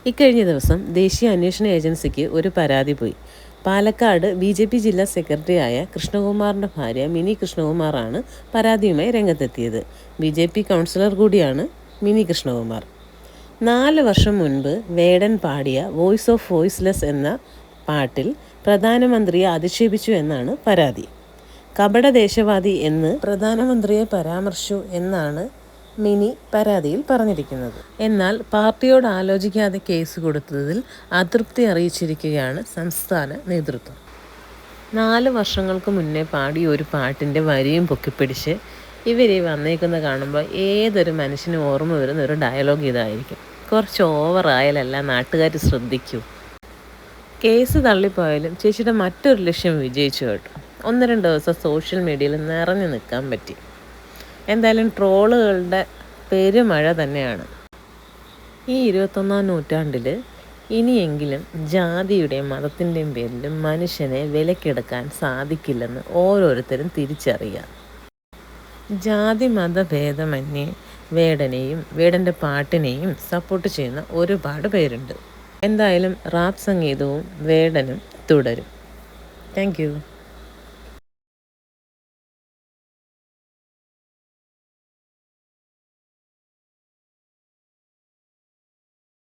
ഇക്കഴിഞ്ഞ ദിവസം ദേശീയ അന്വേഷണ ഏജൻസിക്ക് ഒരു പരാതി പോയി. പാലക്കാട് BJP ജില്ലാ സെക്രട്ടറിയായ കൃഷ്ണകുമാറിൻ്റെ ഭാര്യ മിനി കൃഷ്ണകുമാറാണ് പരാതിയുമായി രംഗത്തെത്തിയത്. BJP കൗൺസിലർ കൂടിയാണ് മിനി കൃഷ്ണകുമാർ. 4 വർഷം മുൻപ് വേടൻ പാടിയ വോയിസ് ഓഫ് വോയിസ്ലെസ് എന്ന പാട്ടിൽ പ്രധാനമന്ത്രിയെ അധിക്ഷേപിച്ചു എന്നാണ് പരാതി. കപടദേശവാദി എന്ന് പ്രധാനമന്ത്രിയെ പരാമർശിച്ചു എന്നാണ് മിനി പരാതിയിൽ പറഞ്ഞിരിക്കുന്നത്. എന്നാൽ പാർട്ടിയോട് ആലോചിക്കാതെ കേസ് കൊടുത്തതിൽ അതൃപ്തി അറിയിച്ചിരിക്കുകയാണ് സംസ്ഥാന നേതൃത്വം. 4 വർഷങ്ങൾക്ക് മുന്നേ പാടിയ ഒരു പാട്ടിൻ്റെ വരിയും പൊക്കിപ്പിടിച്ച് ഇവരെ വന്നേക്കുന്ന കാണുമ്പോൾ ഏതൊരു മനുഷ്യനും ഓർമ്മ വരുന്ന ഒരു ഡയലോഗ് ഇതായിരിക്കും: കുറച്ച് ഓവറായാലല്ല നാട്ടുകാർ ശ്രദ്ധിക്കൂ. കേസ് തള്ളിപ്പോയാലും ചേച്ചിയുടെ മറ്റൊരു ലക്ഷ്യം വിജയിച്ചു കേട്ടോ. 1-2 ദിവസം സോഷ്യൽ മീഡിയയിൽ നിറഞ്ഞു നിൽക്കാൻ പറ്റി. എന്തായാലും ട്രോളുകളുടെ പെരുമഴ തന്നെയാണ്. ഈ 21-ാം നൂറ്റാണ്ടിൽ ഇനിയെങ്കിലും ജാതിയുടെയും മതത്തിൻ്റെയും പേരിൽ മനുഷ്യനെ വിലക്കെടുക്കാൻ സാധിക്കില്ലെന്ന് ഓരോരുത്തരും തിരിച്ചറിയുക. ജാതി മതഭേദമന്യേ വേടനെയും വേടൻ്റെ പാട്ടിനെയും സപ്പോർട്ട് ചെയ്യുന്ന ഒരുപാട് പേരുണ്ട്. എന്തായാലും റാപ്പ് സംഗീതവും വേടനും തുടരും. Thank you.